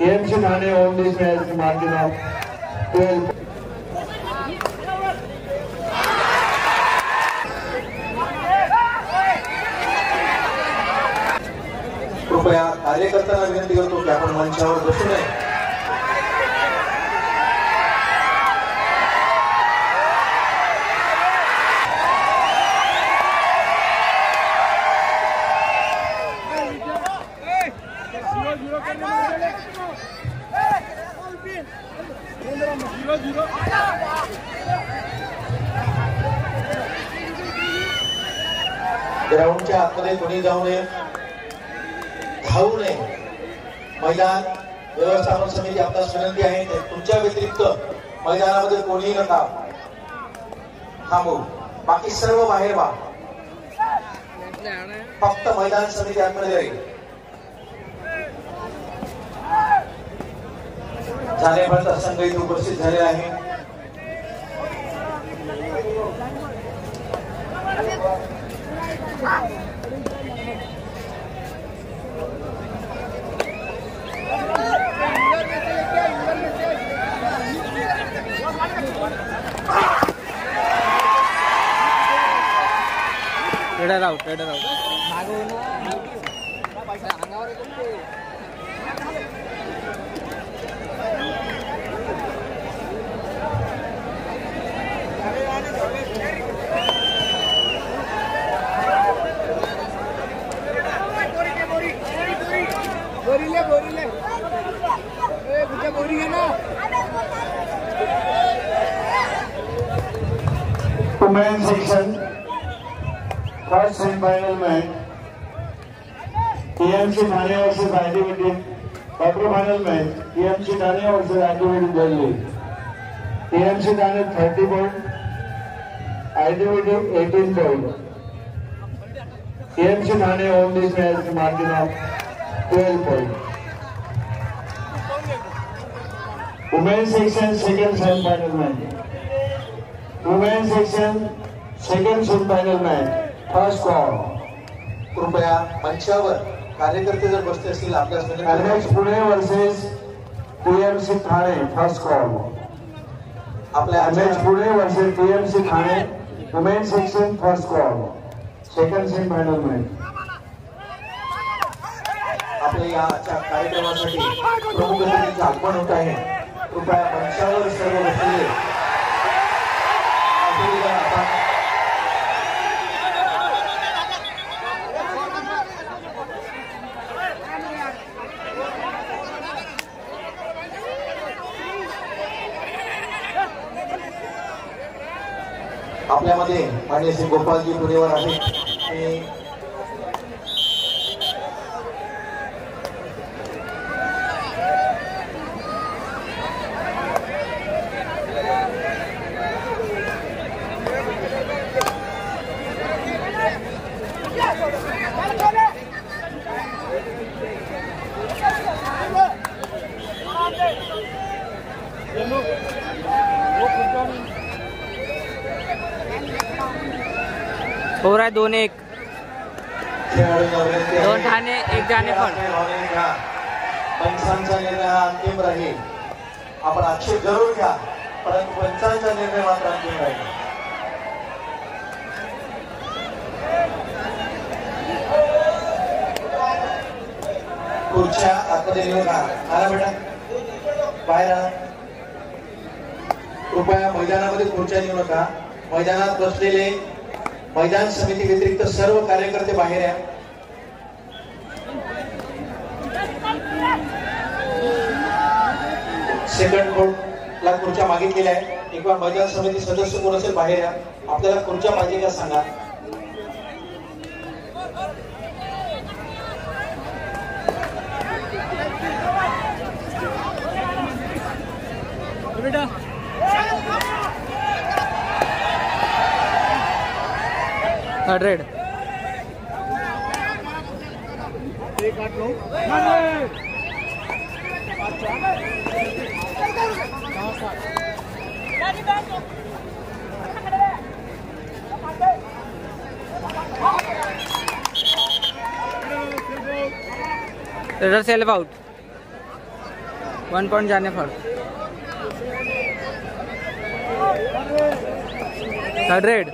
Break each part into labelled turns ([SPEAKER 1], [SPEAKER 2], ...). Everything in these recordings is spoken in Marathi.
[SPEAKER 1] AMC Thane won this match with a margin of 12.
[SPEAKER 2] कृपया कार्यकर्त्यांना विनंती करतो की आपण मंचावर बसू नये. ग्राउंडच्या आतमध्ये कोणी जाऊ नये, धावू नये. मैदान व्यवस्थापन समिती आपल्यास विनंती आहे तुमच्या व्यतिरिक्त मैदानामध्ये कोणीही नका थांबू. बाकी सर्व बाहेर व्हा. फक्त मैदान समिती आतमध्ये राहील. जानेपर्यंत संघ इथे उपस्थित झालेला आहे.
[SPEAKER 3] Trader out.
[SPEAKER 1] Women's section first semi-final match AMC Thane versus IDVT. Quarter final match AMC Thane versus IDVT Delhi. AMC Thane 30 point, IDVT 18 point. AMC Thane won this match with a margin of 12 points. Women's section second semi-final match. Women's section second semi-final match. First call.
[SPEAKER 2] कृपया मंचावर कार्यकर्ते जर बसते असतील आपल्यास
[SPEAKER 1] NH Pune versus TMC Thane. First call.
[SPEAKER 2] आपल्या
[SPEAKER 1] NH Pune versus TMC Thane. Women's section first call. Second semi-final match.
[SPEAKER 2] आपल्या याच्या कार्यक्रमासाठी प्रमुख अतिथींचे आगमन होत आहे. कृपया मंचावर सर्व बसलेले आपल्यामध्ये माननीय श्री गोपालजी पुणेवर आहेत.
[SPEAKER 3] हो रहा है 2-1. 2 ठाणे 1 जानेफळ.
[SPEAKER 2] पंचांचा निर्णय हा अंतिम राहील. आपण आक्षेप जरूर घ्या परंतु पंचांचा निर्णय मात्र अंतिम राहील. खुर्च्या आतमध्ये येऊ नका. आला बेटा बाहेर आला. कृपया मैदानामध्ये खुर्च्या येऊ नका. मैदानात बसलेले मैदान समिती व्यतिरिक्त सर्व कार्यकर्ते बाहेर या. सेकंड कोर्टला खुर्च्या मागितलेल्या आहेत. एक बार मैदान समिती सदस्य कोण असेल बाहेर या. आपल्याला खुर्च्या पाहिजे का सांगा.
[SPEAKER 3] बेटा third raid. Raider self out. 1 point जाने फॉल। Third raid.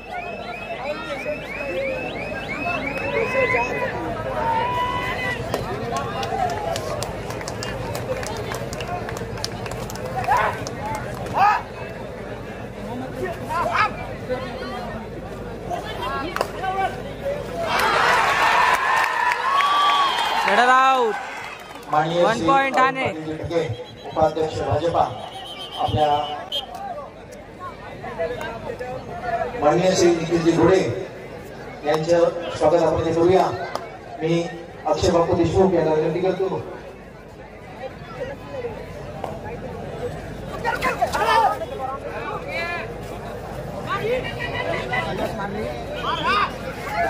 [SPEAKER 3] Out. 1 point Thane.
[SPEAKER 2] उपाध्यक्ष भाजपा आपल्या माननीय श्री निखिलजी घोडे यांचं स्वागत आपण इथे करूया। मी अक्षय बापू देशमुख यांना विनंती करतो।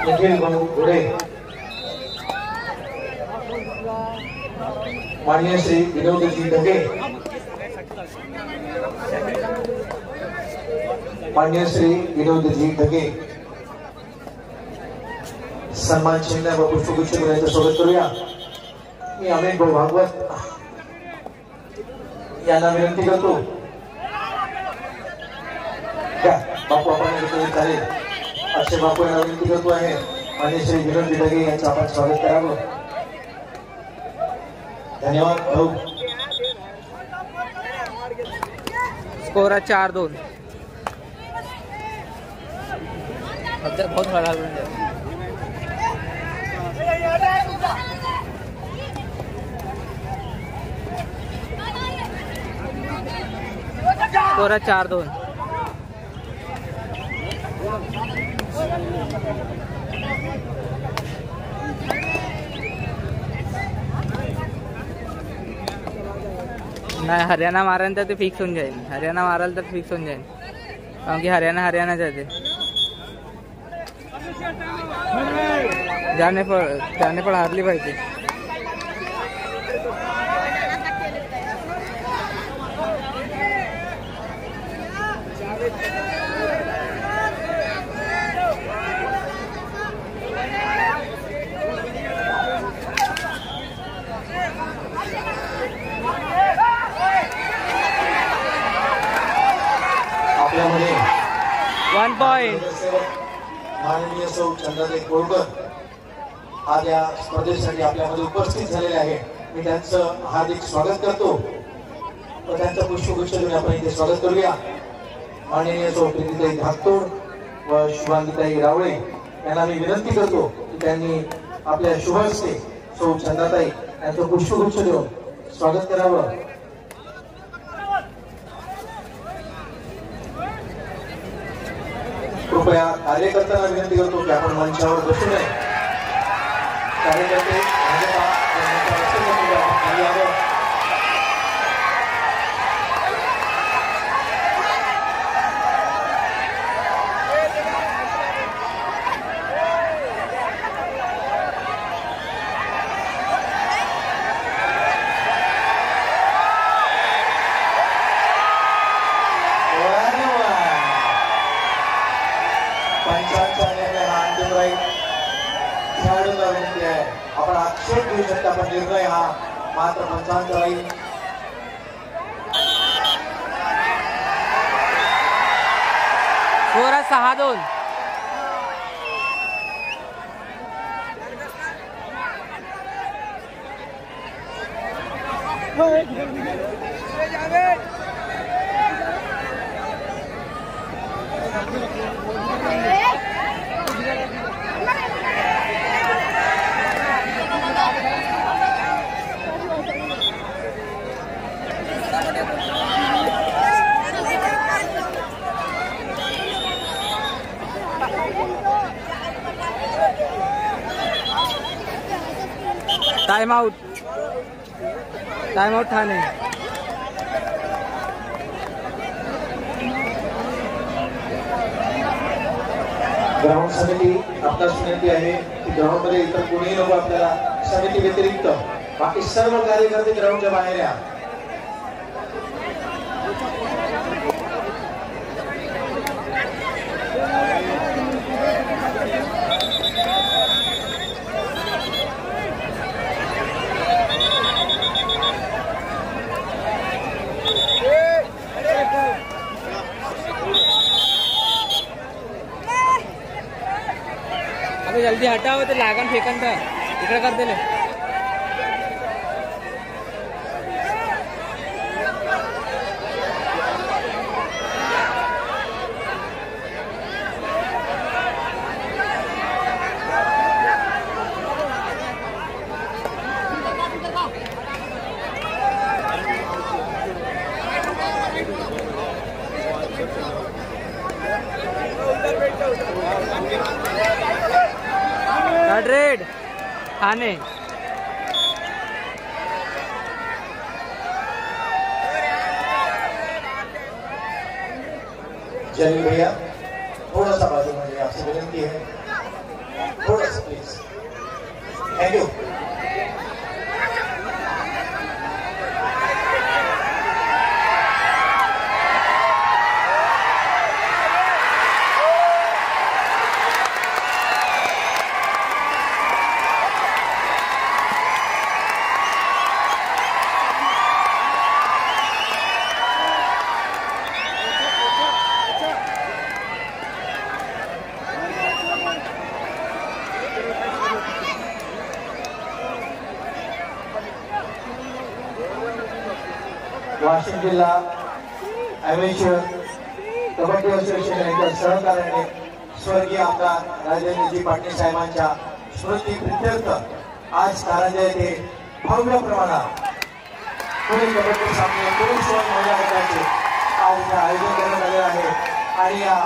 [SPEAKER 2] निखिल घोडे, माननीय श्री विनोदजी ढगे, माननीय श्री विनोदजी ढगे सन्मान चिन्ह व पुष्पगुच्छ यांचं स्वागत करूया। मी अमित भाऊ भागवत यांना विनंती करतो। बापू आपण चालेल। अक्षय बापू यांना विनंती करतो आहे माननीय श्री विनोदजी ढगे यांचं आपण स्वागत करावं। धन्यवाद भाऊ।
[SPEAKER 3] स्कोर है 4-2। बहुत बड़ा स्कोर है 4-2। नाही, हरियाणा मारेल तर ते फिक्स होऊन जाईल। हरियाणा मारेल तर फिक्स होऊन जाईल, कारण की हरियाणा जाते। जाने पर हारली पाहिजे।
[SPEAKER 2] आपल्यामध्ये
[SPEAKER 3] 1 पॉइंट
[SPEAKER 2] माननीय सौ चंद्रकांत कोळकर आज या स्पर्धेसाठी आपल्यामध्ये उपस्थित झालेले आहे। मी त्यांचं हार्दिक स्वागत करतो व त्यांचं पुष्पगुच्छ देऊन आपण इथे स्वागत करूया। माननीय सौ प्रीतीताई धाकतोड व शुभांगीताई रावळे यांना मी विनंती करतो की त्यांनी आपल्या शुभ हस्ते सौ चंद्रताई यांचं पुष्पगुच्छ देऊन स्वागत करावं। कृपया कार्यकर्त्यांना विनंती करतो की आपण मंचावर बसू नये। कार्यकर्ते खेळाडूंना विनंती आहे, आपण आक्षेप घेऊ शकता पण निर्णय हा मात्र पंचांचा राहील।
[SPEAKER 3] Score 6-2। Time out Thane.
[SPEAKER 2] Ground समिती आपल्याला विनंती आहे की ग्राउंड मध्ये इतर कोणीही नको, आपल्याला समिती व्यतिरिक्त बाकी सर्व कार्यकर्ते ग्राउंडच्या बाहेर या।
[SPEAKER 3] जल्दी हटाओ तो लागन फेकन था इकडे कर दिले रेड खाने
[SPEAKER 2] जलील भैया थोड़ा सा बाजू में आपसे विनती है, थोड़ा सा प्लीज। Thank you. वाशिम जिल्हा ॲमेच्युअर कबड्डी असोसिएशन यांच्या सहकार्याने स्वर्गीय आमदार राजेंद्रजी पाटील साहेबांच्या स्मृती प्रित्यर्थ आज कारंजा येथे भव्य प्रमाणात पुणे कबड्डी सामने पुरुष व महिला गटाचे आज इथे आयोजन करण्यात आले आहे आणि या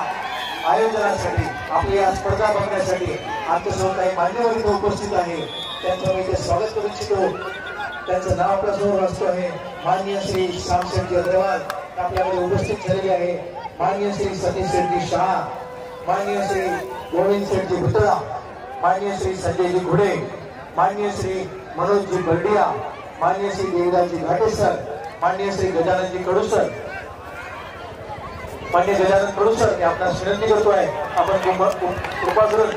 [SPEAKER 2] आयोजनासाठी आपली या स्पर्धा बघण्यासाठी आमच्यासोबत काही मान्यवर इथे उपस्थित आहे त्यांचं मी इथे स्वागत करू इच्छितो। त्यांचं नाव आपल्या समोर असतो आहे माननीय श्री श्यामशेट्टी अग्रवाल आपल्याकडे उपस्थित झालेले आहे, माननीय श्री सतीश शेट्टी शहा, माननीय श्री गोविंद शेट्टी भुतळा, माननीय श्री संजयजी घुडे, माननीय श्री मनोजजी बर्डिया, माननीय श्री देवदासजी घाटे सर, माननीय श्री गजाननजी कडू सर, माननीय गजानन कडू सर मी आपणास विनंती करतो आहे आपण कृपा करून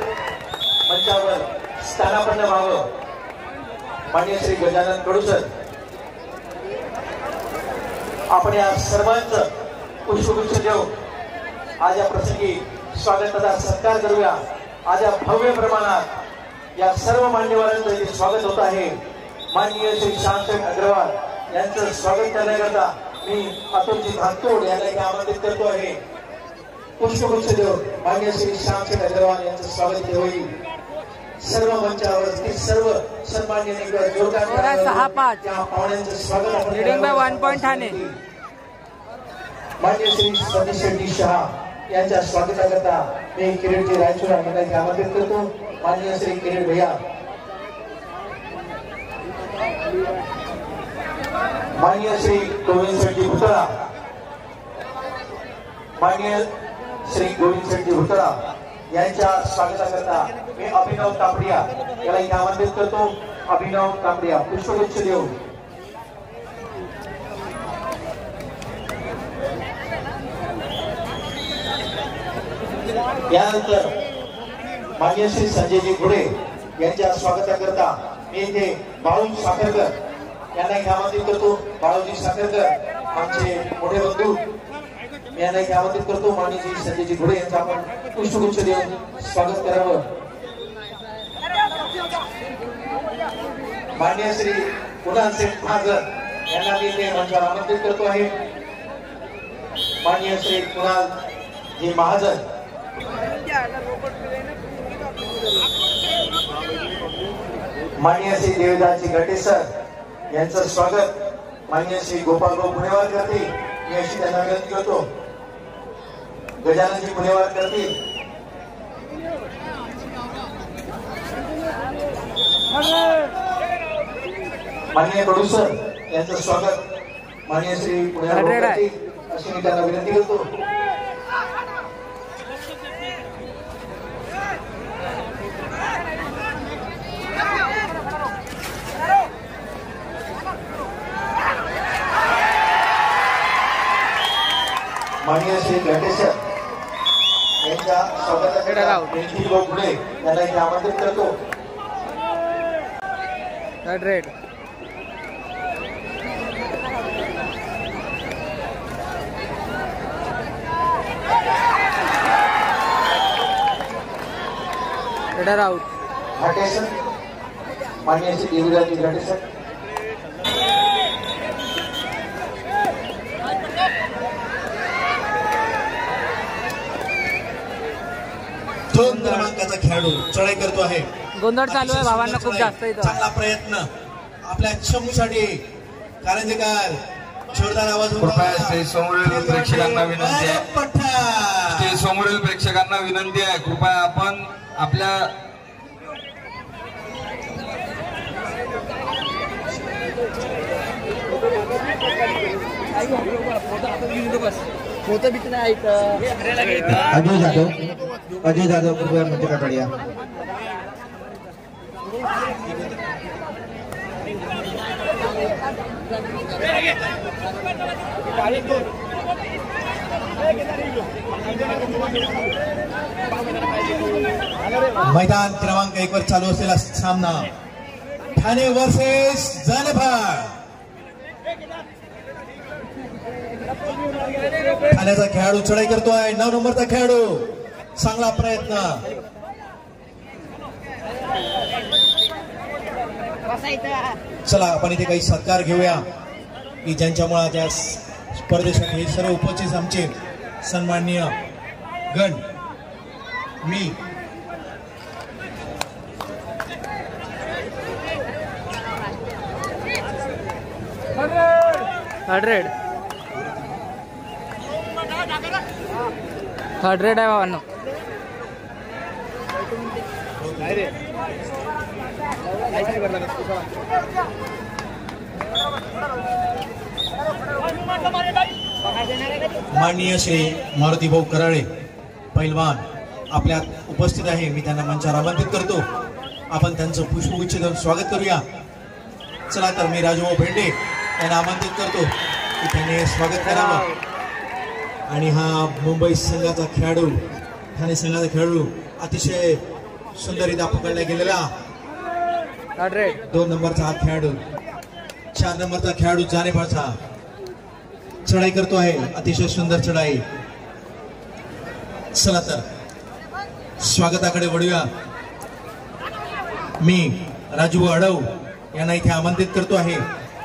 [SPEAKER 2] मंचावर स्थानापन्न व्हावं। माननीय श्री गजानन कडू सर आपण या सर्वांचं पुष्पगुच्छ देऊ आज या प्रसंगी स्वागत तथा सत्कार करूया। आज या भव्य प्रमाणात या सर्व मान्यवरांचं इथे स्वागत होत आहे। माननीय श्री श्यामशेट्टी अग्रवाल यांचं स्वागत करण्याकरता मी अतुलजी भातोड यांना इथे आमंत्रित करतो आहे। पुष्पगुच्छ देऊ माननीय श्री श्यामशेट्टी अग्रवाल यांचं स्वागत होईल। सर्व मंचावर सर्व सन्मान्य जोरदार
[SPEAKER 3] 6-5
[SPEAKER 2] पाहुण्यांचं स्वागत आपण
[SPEAKER 3] लीडिंग बाय 1 पॉइंट ठाणे।
[SPEAKER 2] माननीय श्री सतीश शेट्टी शहा यांच्या स्वागताकरता मी किरीटजी रायचूर यांना आमंत्रित करतो। माननीय श्री किरीट भैया, माननीय श्री गोविंद शेट्टी भुतळा, माननीय श्री गोविंद शेट्टी भुतळा यांच्या स्वागताकरता मी अभिनव तापडिया याला इथे आमंत्रित करतो। अभिनव तापडिया पुष्पगुच्छ देऊ। यानंतर माननीय श्री संजयजी घुडे यांच्या स्वागताकरता मी इथे बाळू साखरकर यांना इथे आमंत्रित करतो। बाळूजी साखरकर आमचे मोठे बंधू यांना इथे आमंत्रित करतो। माननीय श्री संजयजी घुडे यांचं आपण पुष्पगुच्छ देऊन स्वागत करावं। माननीय श्री कुणाल शेठ महाजन यांना मी इथे मंचावर आमंत्रित करतो आहे। माननीय श्री कुणाल जी महाजन, माननीय श्री देवदासजी घाटे सर यांचं स्वागत माननीय श्री गोपालभाऊ पुणेवार करतील मी अशी त्यांना विनंती करतो। गजाननजी पुणेवार करतील, माननीय कडू सर यांचं स्वागत माननीय श्री पुणेवार करतील अशी मी त्यांना विनंती करतो। माननीय श्री घाटेसर यांच्या स्वागतासाठी पुढे यांना इथे आमंत्रित करतो।
[SPEAKER 3] रेड आउट
[SPEAKER 2] घाटे सर, माननीय श्री देवीराज घाटे सर. दोन क्रमांकाचा खेळाडू चढाई करतो आहे.
[SPEAKER 3] गोंधळ चालू आहे भावांना खूप जास्त इथं.
[SPEAKER 2] चांगला प्रयत्न आपल्या चमूसाठी कारंजेकर जोरदार आवाज.
[SPEAKER 4] कृपया स्टेज समोरील प्रेक्षकांना विनंती आहे, स्टेज समोरील प्रेक्षकांना विनंती आहे, कृपया आपण आपल्या
[SPEAKER 2] अजय जाधव कृपया मंच का बढ़िया. मैदान क्रमांक 1 वर चालू असलेला सामना ठाणे वर्सेस जानफळ. ठाण्याचा खेळाडू चढाई करतोय. 9 नंबरचा खेळाडू चांगला प्रयत्न. चला आपण इथे काही सत्कार घेऊया की ज्यांच्यामुळे त्या स्पर्धेसाठी सर्व उपस्थित आमचे सन्माननीय गण. मी
[SPEAKER 3] थर्ड रेड आहे भावांनो.
[SPEAKER 2] माननीय श्री मारुती भाऊ कराळे पैलवान आपल्यात उपस्थित आहे. मी त्यांना मंचावर आमंत्रित करतो. आपण त्यांचं पुष्पगुच्छ देऊन स्वागत करूया. चला तर मी राजूभाऊ भेंडे यांना आमंत्रित करतो की त्यांनी स्वागत करावं. आणि हा मुंबई संघाचा खेळाडू, ठाणे संघाचा खेळाडू अतिशय सुंदररित्या पकडला गेलेला 2 नंबरचा हा खेळाडू. 4 नंबरचा खेळाडू जानेफळचा चढाई करतो आहे. अतिशय सुंदर चढाई. चला तर स्वागताकडे वळूया. मी राजू अडव यांना इथे आमंत्रित करतो आहे.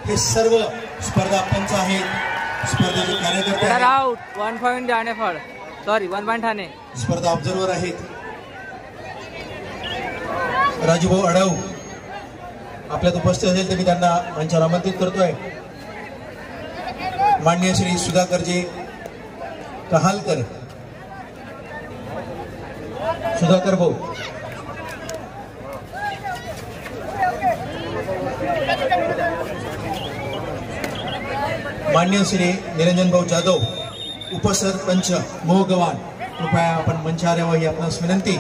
[SPEAKER 2] हे सर्व स्पर्धा पंच आहेत, स्पर्धेचे कार्यकर्ते आहेत,
[SPEAKER 3] 1 पॉइंट जानफळ, सॉरी 1 पॉइंट ठाणे.
[SPEAKER 2] स्पर्धा ऑब्झर्वर आहेत. राजूभाऊ अडव आपल्यात उपस्थित असेल तर मी त्यांना मंचावर आमंत्रित करतोय. माननीय श्री सुधाकरजी कहालकर, सुधाकर भाऊ, माननीय श्री निरंजन भाऊ जाधव उपसरपंच मोहगवान, कृपया आपण मंचावर यावं ही आपणास विनंती.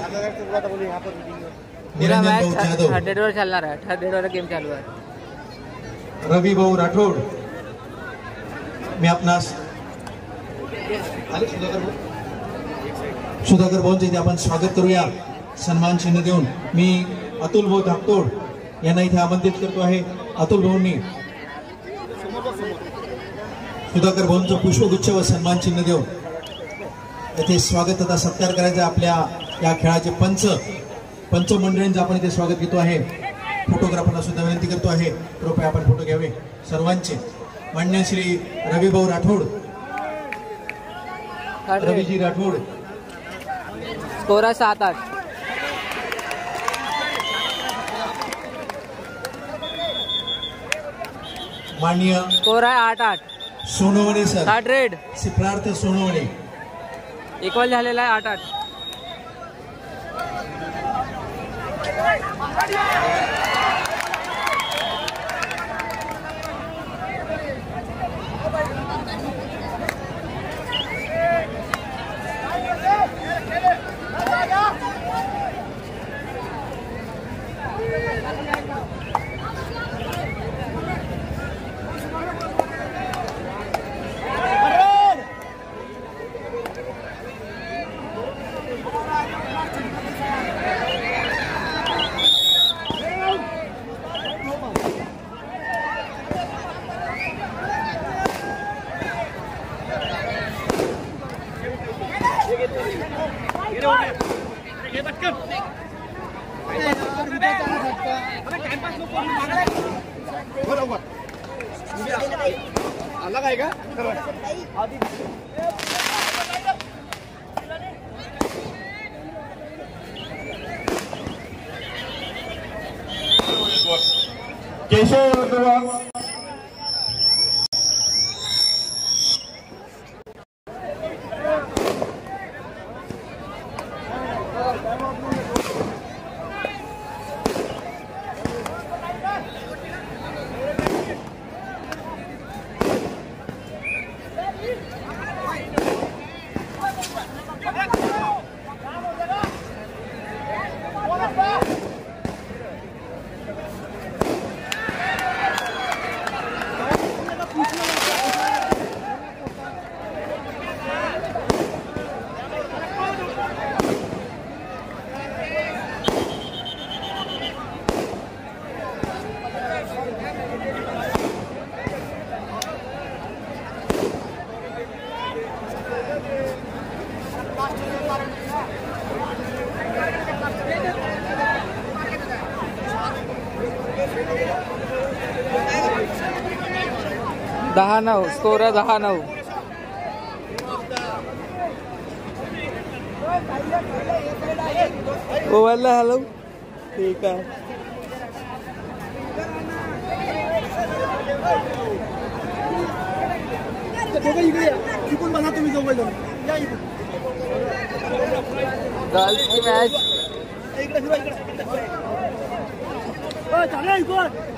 [SPEAKER 2] निरंजन भाऊ जाधव
[SPEAKER 3] 100 वर चालणार आहे. 100 वर गेम चालू आहे.
[SPEAKER 2] रवी भाऊ राठोड, मी आपणास सुधाकर भाऊंचे इथे आपण स्वागत करूया सन्मान चिन्ह देऊन. मी अतुल भाऊ धाकतोड यांना इथे आमंत्रित करतो आहे. अतुल भाऊंनी सुधाकर भाऊंचं पुष्पगुच्छ व सन्मान चिन्ह देऊन इथे स्वागत तथा सत्कार करायचा. आपल्या या खेळाचे पंच मंडळींचं आपण इथे स्वागत घेतो आहे. फोटोग्राफरला सुद्धा विनंती करतो आहे, कृपया आपण फोटो घ्यावे सर्वांचे. मान्य श्री रविभाऊ राठोड, रवीजी राठोड,
[SPEAKER 3] स्कोर आहे 7-8.
[SPEAKER 2] माननीय
[SPEAKER 3] स्कोर आहे 8-8.
[SPEAKER 2] Sonawane sir,
[SPEAKER 3] 3rd red,
[SPEAKER 2] Siddharth Sonawane.
[SPEAKER 3] Equal झालेला आहे 8-8.
[SPEAKER 5] आला काय का
[SPEAKER 1] केशव वर्धमान
[SPEAKER 3] दहा 9 स्कोर आहे 10-9. ओव्हरला हॅलो ठीक आहे.
[SPEAKER 5] इकडून बघा तुम्ही जवळ जाऊन या इकडून
[SPEAKER 3] गर्ल्सची match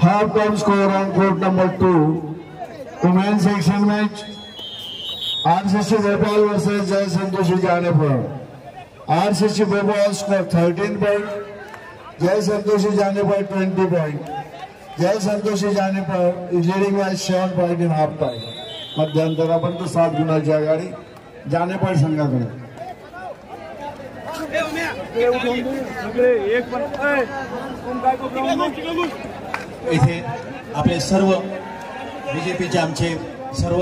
[SPEAKER 1] half time score on court number 2. Women's section match RCC Bhopal versus Jai Santoshi Janepur. RCC Bhopal score 13 point, Jai Santoshi Janepur 20 point. Jai Santoshi Janepur is leading by 7 point in half time. मध्यंतरापर्यंत 7 गुणाची आघाडी जानेपर संघाकडे.
[SPEAKER 2] इथे आपले सर्व बीजेपीचे आमचे सर्व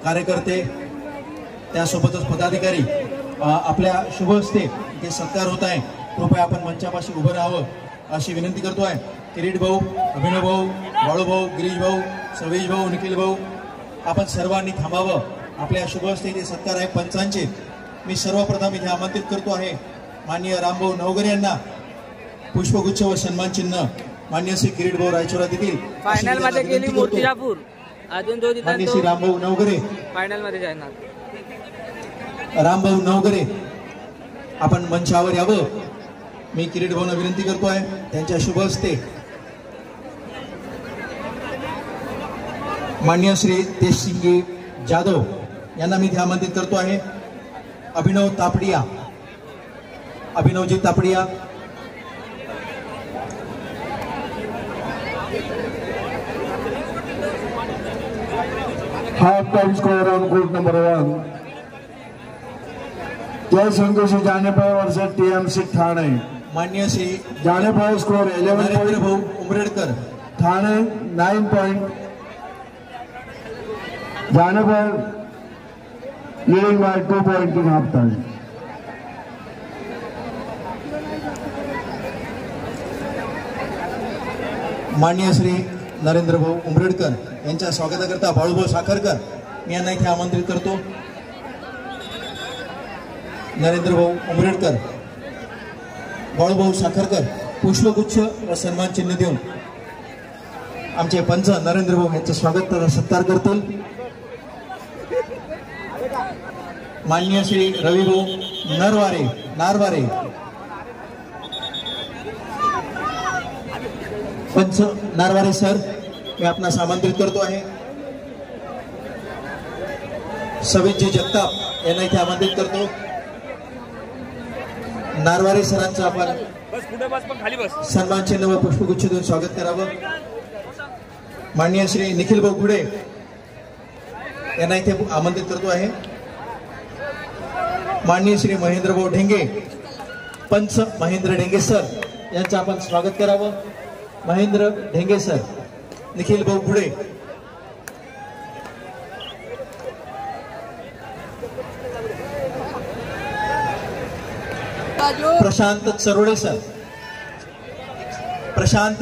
[SPEAKER 2] कार्यकर्ते त्यासोबतच पदाधिकारी आपल्या शुभ हस्ते इथे सत्कार होत आहे. कृपया आपण मंचापाशी उभं राहावं अशी विनंती करतोय. किरीट भाऊ, अभिनव भाऊ, बाळू भाऊ, गिरीश भाऊ, सवेश भाऊ, निखिल भाऊ, आपण सर्वांनी थांबावं. आपल्या शुभ हस्ते इथे सत्कार आहे पंचांचे. मी सर्वप्रथम इथे आमंत्रित करतो आहे माननीय रामभाऊ नवगरे यांना पुष्पगुच्छ व सन्मान चिन्ह माननीय श्री किरीट भाऊ रायचोरा देतील.
[SPEAKER 3] फायनल मध्ये गेली मूर्तिजापूर. अजून जो
[SPEAKER 2] माननीय श्री रामभाऊ नवगरे
[SPEAKER 3] फायनल मध्ये जाणार.
[SPEAKER 2] रामभाऊ नवगरे आपण मंचावर यावं मी किरीट भाऊंना विनंती करतो आहे. त्यांच्या शुभ हस्ते माननीय श्री तेजसिंगी जाधव यांना मी आमंत्रित करतो आहे. अभिनव Tapadia, अभिनवजी Tapadia,
[SPEAKER 1] half time score on court number 1. Jai Santoshi Janepur versus TMC Thane.
[SPEAKER 2] माननीय Shri
[SPEAKER 1] Janepur score 11
[SPEAKER 2] Narendra
[SPEAKER 1] point,
[SPEAKER 2] भाऊ Umredkar,
[SPEAKER 1] Thane 9 point. Janepur leading by 2 points in half time.
[SPEAKER 2] माननीय श्री नरेंद्र भाऊ उमरेडकर यांच्या स्वागताकरता बाळूभाऊ साखरकर मी यांना इथे आमंत्रित करतो. नरेंद्र भाऊ उमरेडकर, बाळूभाऊ साखरकर पुष्पगुच्छ व सन्मान चिन्ह देऊन आमचे पंच नरेंद्र भाऊ यांचं स्वागत तथा सत्कार करतील. माननीय श्री रविभाऊ नारवारे पंच नारवारे सर मी आपणास आमंत्रित करतो आहे. सवितजी जगताप यांना इथे आमंत्रित करतो. नारवारे सरांचं आपण सन्मान चिन्ह व पुष्पगुच्छ देऊन स्वागत करावं. माननीय श्री निखिल भाऊ गुडे यांना इथे आमंत्रित करतो आहे. माननीय श्री महेंद्र भाऊ ढेंगे, पंच महेंद्र ढेंगे सर यांचं आपण स्वागत करावं. महेंद्र ढेंगे सर, निखिल भाऊ गुडे, प्रशांत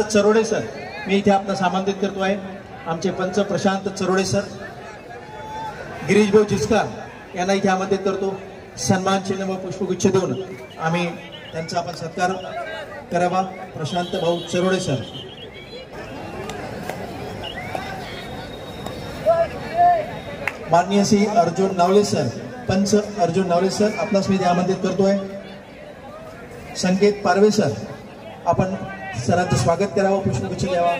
[SPEAKER 2] चरोडे सर मी इथे आपणास आमंत्रित करतो आहे. आमचे पंच प्रशांत चरोडे सर, गिरीश भाऊ जिचकार यांना इथे आमंत्रित करतो. सन्मान चिन्ह व पुष्पगुच्छ देऊन आम्ही त्यांचा आपण सत्कार करावा. प्रशांत भाऊ चरोडे सर. माननीय श्री अर्जुन नावले सर, पंच अर्जुन नावले सर आपणास मी आमंत्रित करतोय. संकेत पारवे सर, आपण सरांचं स्वागत करावं, पुष्पगुच्छ द्यावा.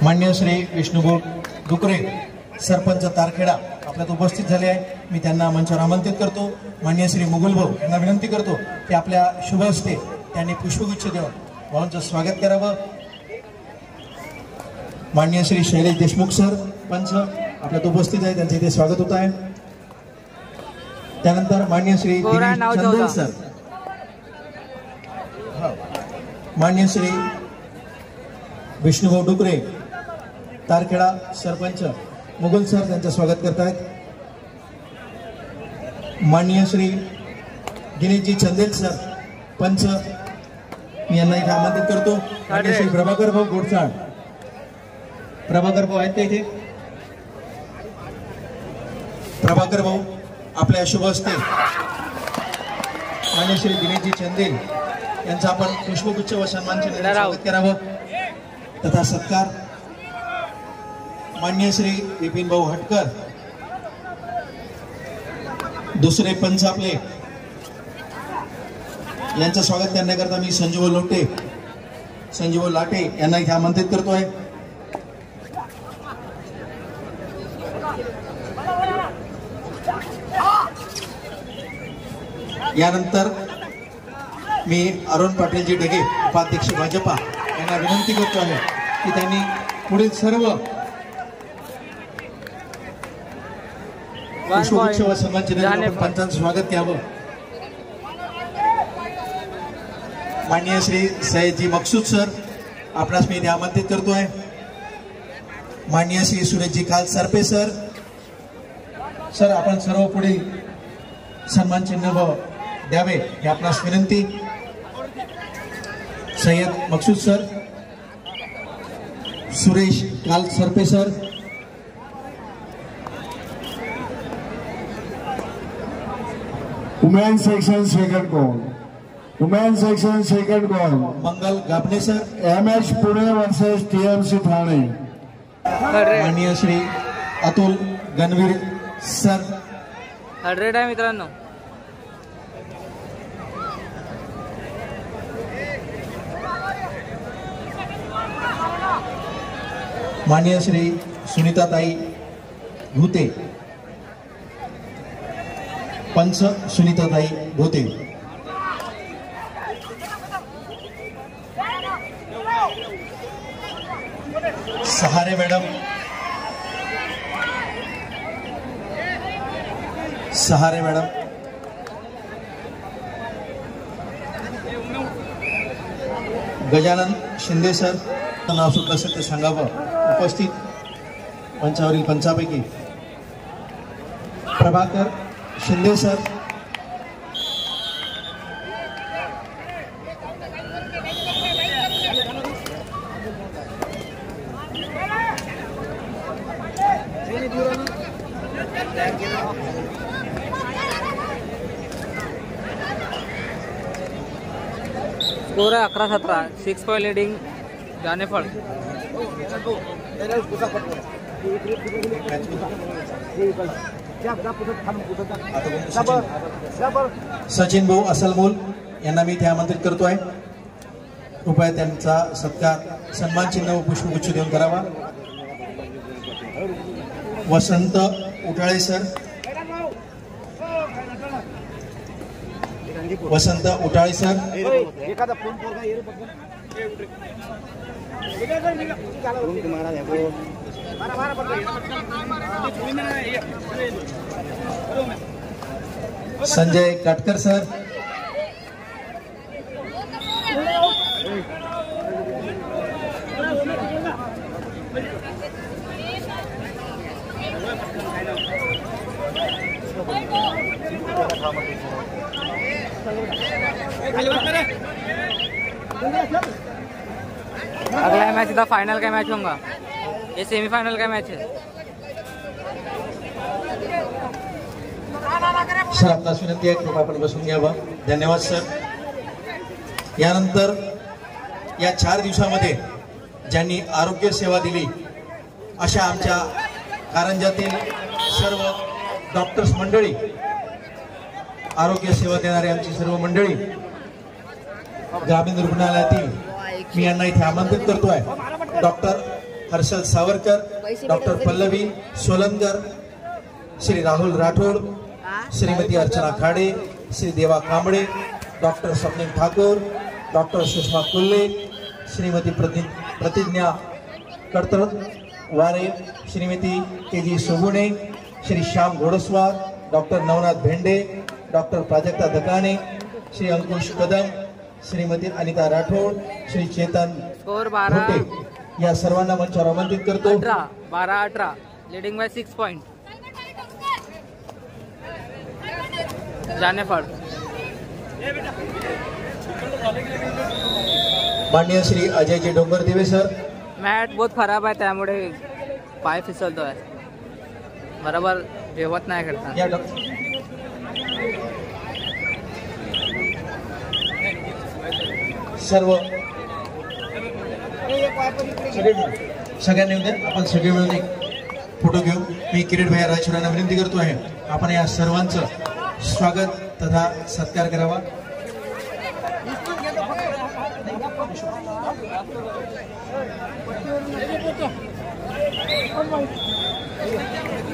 [SPEAKER 2] मान्य श्री विष्णुभाऊ डुकरे सरपंच तारखेडा आपल्यात उपस्थित झाले आहे. मी त्यांना मंचावर आमंत्रित करतो. मान्य श्री मुगुल भाऊ यांना विनंती करतो की आपल्या शुभ हस्ते त्यांनी पुष्पगुच्छ देऊन भाऊंचं स्वागत करावं. मान्य श्री शैलेश देशमुख सर पंच आपल्यात उपस्थित आहे, त्यांचे इथे स्वागत होत आहे. त्यानंतर मान्य श्री चंदन सर, मान्य श्री विष्णुभाऊ डुकरे तारखेडा सरपंच मुगल सर त्यांचं स्वागत करतायत. माननीय श्री गिरीशजी चंदेल सर पंच मी यांना इथे आमंत्रित करतो. माननीय श्री प्रभाकर भाऊ गोडसाळ, प्रभाकर भाऊ आहेत ते इथे. प्रभाकर भाऊ आपल्या शुभ हस्ते माननीय श्री गिरीशजी चंदेल यांचा आपण पुष्पगुच्छ व सन्मान चिन्ह स्वागत करावं तथा सत्कार. मान्य श्री विपिन भाऊ हटकर दुसरे पंच आपले, यांचं स्वागत करण्याकरता मी संजीव लाटे यांना इथे आमंत्रित करतोय. यानंतर मी अरुण पाटीलजी ढगे उपाध्यक्ष भाजपा यांना विनंती करतो आहे की त्यांनी पुढील सर्व पुष्पगुच्छ व सन्मान चिन्ह पंचांचं स्वागत करावं. माननीय श्री सय्यदजी मकसूद सर आपणास मी इथे आमंत्रित करतोय. माननीय श्री सुरेशजी काल सरपे सर, सर आपण सर्व पुढील सन्मान चिन्ह द्यावे ही आपणास विनंती. सय्यद मकसूद सर, सुरेश काल Sarpe sir,
[SPEAKER 1] women section second call, women section second call
[SPEAKER 2] Mangal Gabane sir,
[SPEAKER 1] MS Pune versus TMC Thane.
[SPEAKER 2] माननीय श्री अतुल गणवीर सर,
[SPEAKER 3] 100 आहे मित्रांनो.
[SPEAKER 2] माननीय श्री सुनीताताई भूते पंच, सुनीताताई Bhute. Sahare madam, Sahare madam, Gajanan Shinde sir नाव सुद्धा असेल ते सांगावं. उपस्थित पंचावरील पंचापैकी प्रभाकर शिंदे सर,
[SPEAKER 3] स्कोर आहे 11-17, 6 पॉइंट लीडिंग जानेफळ.
[SPEAKER 2] सचिन भाऊ असलमोल यांना मी इथे आमंत्रित करतोय. कृपया त्यांचा सत्कार सन्मान चिन्ह व पुष्पगुच्छ देऊन करावा. वसंत उटाळे सर, वसंत उटाळे सर, संजय काटकर सर,
[SPEAKER 3] अगला मैच था फाइनल का मैच होगा, ये सेमीफाइनल का मैच है।
[SPEAKER 2] सर आपणास विनंती आहे कृपया आपण बसून घ्यावं. धन्यवाद सर. यानंतर या 4 दिवसामध्ये ज्यांनी आरोग्य सेवा दिली अशा आमच्या कारंजातील सर्व डॉक्टर्स मंडळी, आरोग्य सेवा देणारी आमची सर्व मंडळी, ग्रामीण रुग्णालयातील मी यांना इथे आमंत्रित करतोय. Doctor Harshad Savarkar, doctor Pallavi Solankar, Shri Rahul Rathod, Shrimati Archana Khade, Shri Deva Kamble, doctor Swapnil Thakur, doctor Sushma Kolhe, Shrimati Pratigya Kadatware, Shrimati K G. Sugune, Shri Shyam Ghodswar, doctor Navnath Bhende, doctor Prajakta Dakane, Shri Ankush Kadam, Shrimati Anita Rathod, Shri Chetan
[SPEAKER 3] स्कोर 12
[SPEAKER 2] या सर्वांना मंचावर आमंत्रित करतो.
[SPEAKER 3] 12-18 लीडिंग बाय 6 पॉइंट. जानेफळ
[SPEAKER 2] माननीय श्री अजयजी डोंगरदेवे सर.
[SPEAKER 3] मॅट बहुत खराब आहे त्यामुळे पाय फिसलतोय, बरोबर जेवत नाही करता.
[SPEAKER 2] या सर्व सगळ्यांनी उद्या आपण सगळे मिळून एक फोटो घेऊ. मी किरीट भैया राजचुरांना विनंती करतो आहे आपण या सर्वांचं स्वागत तथा सत्कार करावा.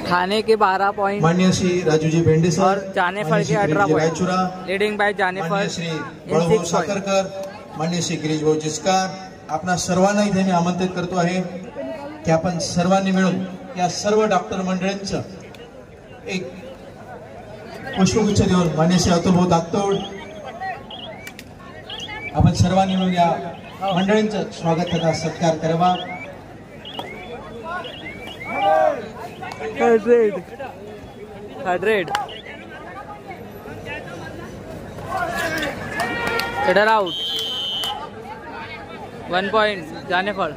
[SPEAKER 3] थाने के 12 पॉइंट,
[SPEAKER 2] माननीय श्री राजूजी भेंडे सर
[SPEAKER 3] और जानेफळ के 18 पॉइंट. लीडिंग बाय जानेफळ
[SPEAKER 2] माननीय श्री बळभाऊ साखरकर, माननीय श्री गिरीश भाऊ जिचकार. आपणा सर्वांना इथे मी आमंत्रित करतो आहे की आपण सर्वांनी मिळून या सर्व डॉक्टर मंडळींचं एक पुष्पगुच्छ देऊन माननीय श्री अतुल भाऊ दागतोड आपण सर्वांनी मिळून या मंडळींचं स्वागत तथा सत्कार करावा.
[SPEAKER 3] Header out. 1 पॉइंट जानेफळ.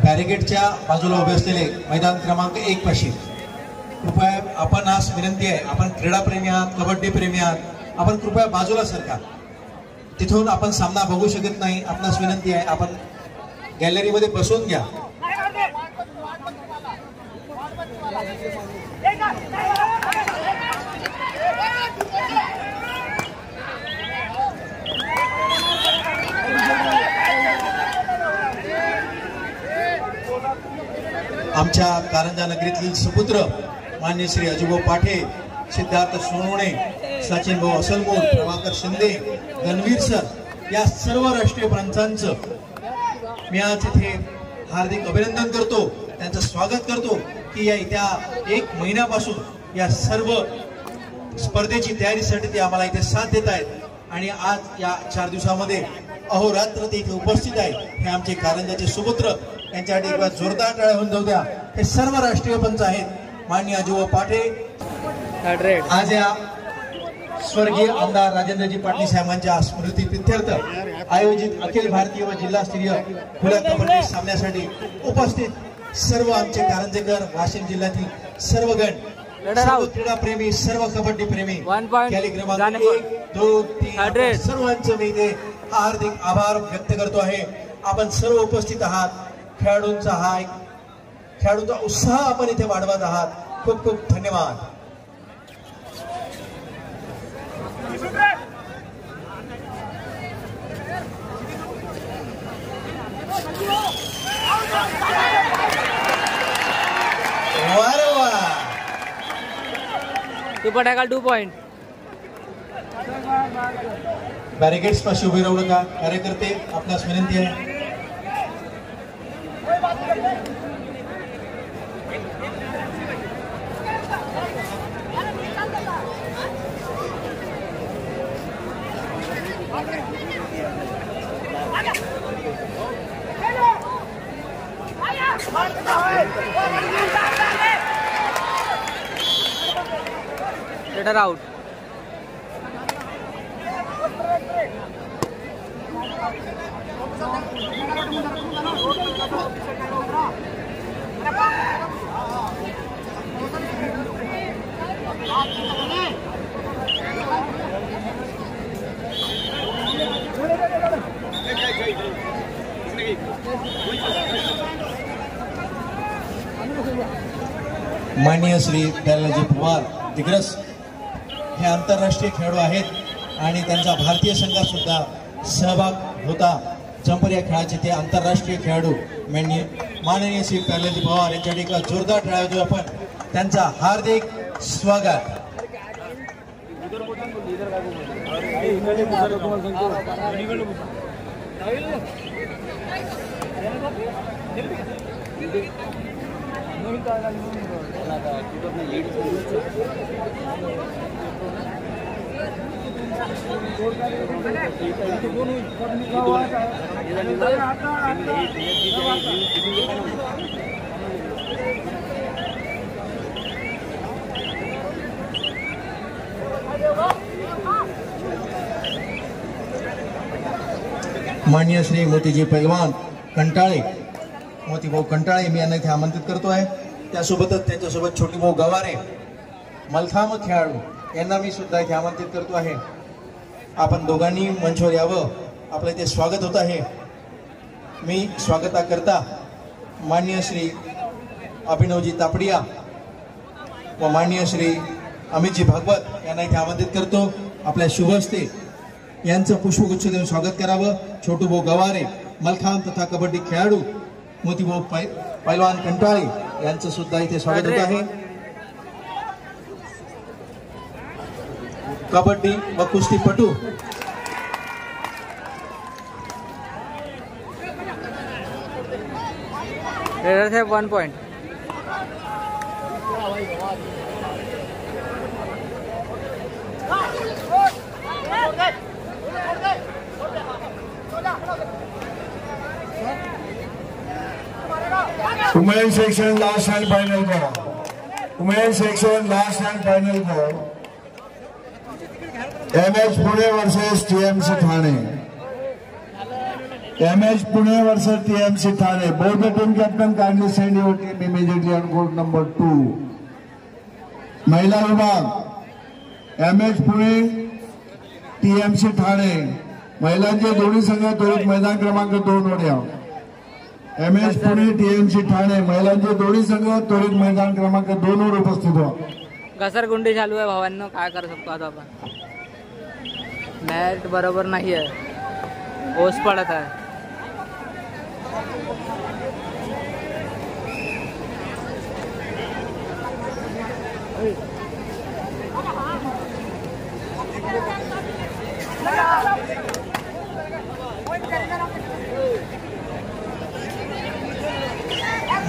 [SPEAKER 2] बॅरिकेडच्या बाजूला उभे असलेले मैदान क्रमांक 1 पाशी कृपया आपण आज विनंती आहे, आपण क्रीडाप्रेमी आहात, कबड्डी प्रेमी आहात, आपण कृपया बाजूला सरका. तिथून आपण सामना बघू शकत नाही. आपणास विनंती आहे आपण गॅलरीमध्ये बसून घ्या. आमच्या कारंजा नगरीतील सुपुत्र मान्य श्री अजिभाऊ पाठे, सिद्धार्थ सोनवणे, सचिन भाऊ असलमोल, प्रभाकर शिंदे, गणवीर सर या सर्व राष्ट्रीय पंचांचं मी आज इथे हार्दिक अभिनंदन करतो, त्यांचं स्वागत करतो की या येत्या 1 महिन्यापासून या सर्व स्पर्धेची तयारीसाठी ते आम्हाला इथे साथ देत आहेत आणि आज या 4 दिवसामध्ये अहोरात्र ते इथे उपस्थित आहेत. हे आमचे कारंजाचे सुपुत्र, त्यांच्यासाठी एक जोरदार टाळ्या होऊन जाऊ द्या. हे सर्व राष्ट्रीय पंच आहेत माननीय अजिभाऊ पाठे. आज या स्वर्गीय आमदार राजेंद्रजी पाटील साहेबांच्या स्मृती प्रित्यर्थ आयोजित अखिल भारतीय व जिल्हास्तरीय खुल्या कबड्डी सामन्यासाठी उपस्थित सर्व आमचे कारंजेकर, वाशिम जिल्ह्यातील सर्वगण, सर्व क्रीडाप्रेमी, सर्व कबड्डी प्रेमी, गॅली क्रमांक 1, 2, 3 सर्वांचं मी इथे हार्दिक आभार व्यक्त करतो आहे. आपण सर्व उपस्थित आहात. खेळाडूंचा उत्साह आपण इथे वाढवत आहात. खूप खूप धन्यवाद.
[SPEAKER 3] Super tackle 2 point.
[SPEAKER 2] बॅरिकेड्स पाशी उभे राहू नका कार्यकर्ते, आपणास विनंती आहे.
[SPEAKER 3] Header out.
[SPEAKER 2] माननीय श्री प्यालाजी पवार दिग्रस हे आंतरराष्ट्रीय खेळाडू आहेत आणि त्यांचा भारतीय संघात सुद्धा सहभाग होता. जंपर या खेळाचे ते आंतरराष्ट्रीय खेळाडू माननीय श्री प्यालाजी पवार यांच्याकडे एक जोरदार टाळ्या आपण त्यांचा हार्दिक स्वागत. माननीय श्री मोतीजी पैलवान कंटाळे, मोतीभाऊ कंटाळे मी यांना इथे आमंत्रित करतो आहे. त्यासोबतच त्यांच्यासोबत छोटी भाऊ गवारे मलखांब खेळाडू यांना मी सुद्धा इथे आमंत्रित करतो आहे. आपण दोघांनी मंचवर यावं, आपलं इथे स्वागत होत आहे. मी स्वागताकरता माननीय श्री अभिनवजी तापडिया व माननीय श्री अमितजी भागवत यांना इथे आमंत्रित करतो. आपल्या शुभ हस्ते यांचं पुष्पगुच्छ देऊन स्वागत करावं. छोटू भाऊ गवारे मलखांब तथा कबड्डी खेळाडू मोतीभाऊ पैलवान कंटाळे यांचं सुद्धा इथे स्वागत होत आहे. कबड्डी व कुस्तीपटू
[SPEAKER 3] है 1 point.
[SPEAKER 1] Women section last and final call. Women section last and final call. MH Pune versus TMC Thane. MH Pune versus TMC Thane. Both the team captain kindly send your team immediately on court number 2. महिला विभाग MH Pune TMC ठाणे महिलांचे दोन्ही संघ त्वरित मैदान क्रमांक 2 वर या. MH पुणे TMC ठाणे महिलांचे दोन्ही संघ त्वरित मैदान क्रमांक 2 वर उपस्थित व्हा.
[SPEAKER 3] घसरगुंडी चालू आहे भावांनो, काय करू शकतो आता आपण. मॅट बरोबर नाही आहे, ओस पडत आहे.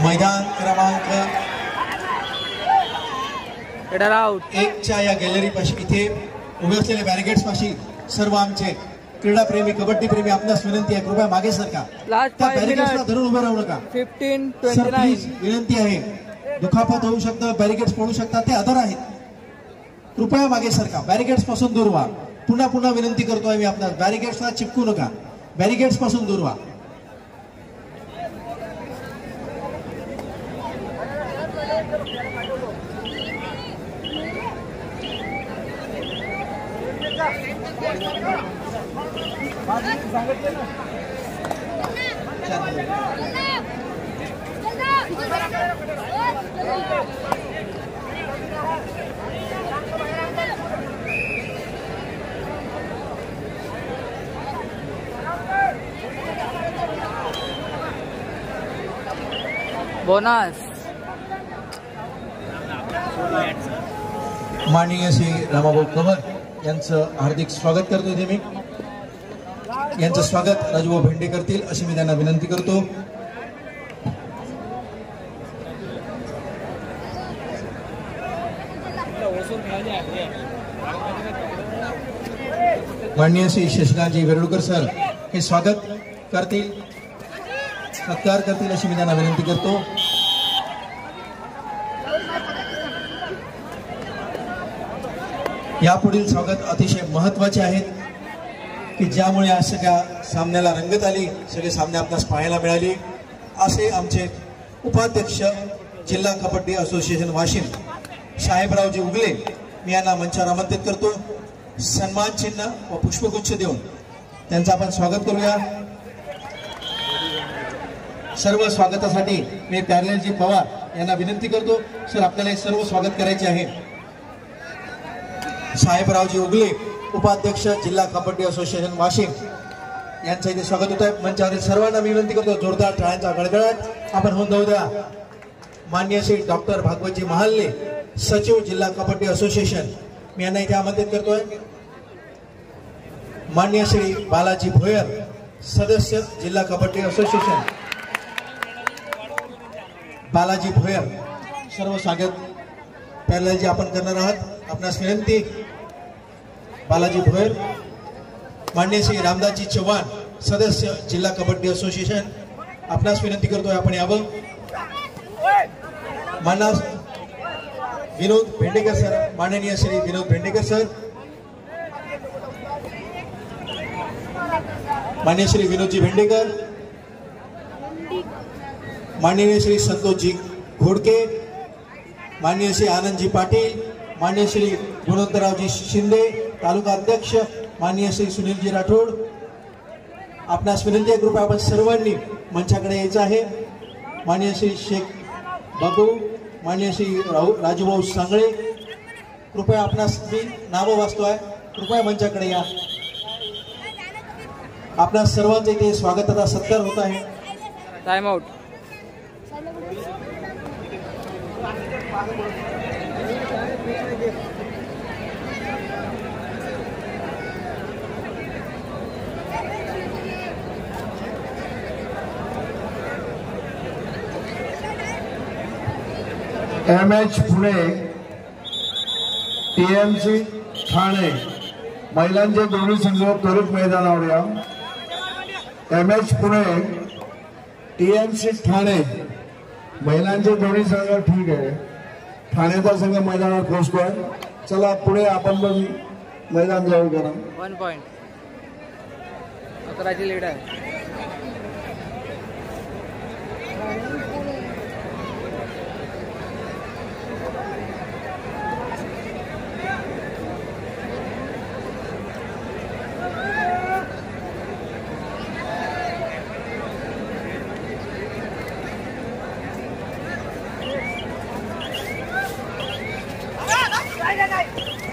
[SPEAKER 2] मैदान क्रमांक 1 च्या या गॅलरी पाशी इथे उभे असलेल्या बॅरिकेड्स पाशी सर्व आमचे क्रीडाप्रेमी कबड्डी प्रेमी आपल्यास विनंती आहे, कृपया मागे सरका. त्या बॅरिकेड्सला धरून उभे राहू नका.
[SPEAKER 3] 15-29
[SPEAKER 2] विनंती आहे. दुखापत होऊ शकतं, बॅरिकेड्स पडू शकतात, ते आधार आहेत. कृपया मागे सरका, बॅरिकेड्स पासून दूर व्हा. पुन्हा पुन्हा विनंती करतोय मी आपल्याला, बॅरिकेड्सला चिपकू नका, बॅरिकेड्स पासून दूर व्हा.
[SPEAKER 3] बोनस.
[SPEAKER 2] माननीय श्री रामाभाऊ कमर यांचं हार्दिक स्वागत करतो. इथे मी यांचं स्वागत राजूभाऊ भेंडे करतील अशी मी त्यांना विनंती करतो. माननीय श्री शशिकांतजी वेरळूकर सर हे स्वागत करतील, सत्कार करतील अशी मी त्यांना विनंती करतो. यापुढील स्वागत अतिशय महत्वाचे आहेत. की ज्यामुळे आज सगळ्या सामन्याला रंगत आली, सगळे सामने आपल्यास पाहायला मिळाले. असे आमचे उपाध्यक्ष जिल्हा कबड्डी असोसिएशन वाशिम साहेबरावजी उगले, मी यांना मंचावर आमंत्रित करतो. सन्मान चिन्ह व पुष्पगुच्छ देऊन त्यांचं आपण स्वागत करूया. सर्व स्वागतासाठी मी प्यारलेलजी पवार यांना विनंती करतो, सर आपल्याला सर्व स्वागत करायचे आहे. साहेबरावजी उगले उपाध्यक्ष जिल्हा कबड्डी असोसिएशन वाशिम यांचं इथे स्वागत होत आहे. मंचावरील सर्वांना मी विनंती करतो, जोरदार टाळ्यांचा गडगडाट आपण होऊन जाऊ द्या. माननीय श्री डॉक्टर भागवतजी महाल्ले, सचिव जिल्हा कबड्डी असोसिएशन, मी यांना इथे आमंत्रित करतोय. माननीय श्री बालाजी भोयर, सदस्य जिल्हा कबड्डी असोसिएशन, बालाजी भोयर, सर्व स्वागत पॅरलजी आपण करणार आहात. आपणास विनंती, बालाजी भोयर. माननीय श्री रामदासजी चव्हाण, सदस्य जिल्हा कबड्डी असोसिएशन, आपणास विनंती करतोय आपण यावं. माननीय विनोद भेंडेकर सर, माननीय श्री विनोद भेंडेकर सर, माननीय श्री विनोदजी भेंडेकर, माननीय श्री संतोषजी घोडके, माननीय श्री आनंदजी पाटील, माननीय श्री गुणवंतरावजी शिंदे, तालुका अध्यक्ष माननीय श्री सुनीलजी राठोड. आपणास विनंती आहे, कृपया आपण सर्वांनी मंचाकडे यायचं आहे. माननीय श्री शेख बाबू, माननीय श्री राजूभाऊ सांगळे, कृपया आपणास मी नावं वाचतोय, कृपया मंचाकडे या. आपल्या सर्वांचे इथे स्वागताचा सत्कार होत आहे.
[SPEAKER 3] Time out.
[SPEAKER 1] MH Pune, TMC Thane महिलांचे दोन्ही संघ त्वरित मैदानावर या. MH पुणे, TMC ठाणे महिलांचे दोन्ही संघ ठीक आहे, ठाण्याचा संघ मैदानावर पोहोचतोय. चला पुढे आपण पण मैदान जवळ करा.
[SPEAKER 3] 1 पॉइंट 11 ची लीड आहे.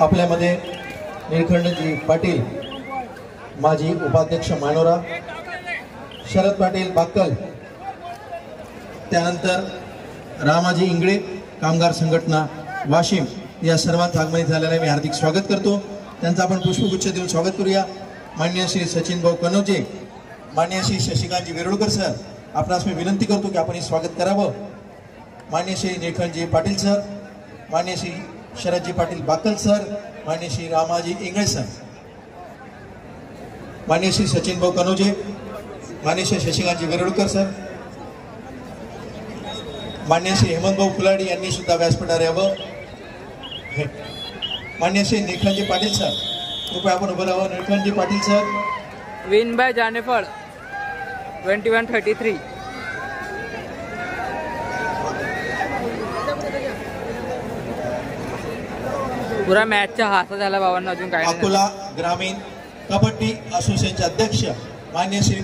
[SPEAKER 2] आपल्यामध्ये निळखंडजी पाटील, माजी उपाध्यक्ष मानोरा, शरद पाटील बाक्कल, त्यानंतर रामाजी इंगळे, कामगार संघटना वाशिम, या सर्वांचं आगमन झालेलं आहे. मी हार्दिक स्वागत करतो. त्यांचं आपण पुष्पगुच्छ देऊन स्वागत करूया. माननीय श्री सचिन भाऊ कनोजे, माननीय श्री शशिकांतजी वेरुळकर सर, आपणास मी विनंती करतो की आपण हे स्वागत करावं. माननीय श्री निळखंडजी पाटील सर, माननीय श्री शरदजी पाटील बाक्कल सर, माननीय श्री रामाजी इंगळे सर, माननीय श्री सचिन भाऊ कनोजे, माननीय श्री शशिकांतजी वेरुळकर सर, माननीय श्री हेमंत भाऊ फुलाडी यांनी सुद्धा व्यासपीठावर यावं. माननीय श्री निळखंडजी पाटील सर, कृपया आपण उभं राहावं. Nilkhandji Patil sir.
[SPEAKER 3] Win by Janephal 21-33. पुरा मॅचचा हासा झाला भावांना. अजून काय
[SPEAKER 2] अकोला ग्रामीण कबड्डी असोसिएशनचे अध्यक्ष माननीय श्री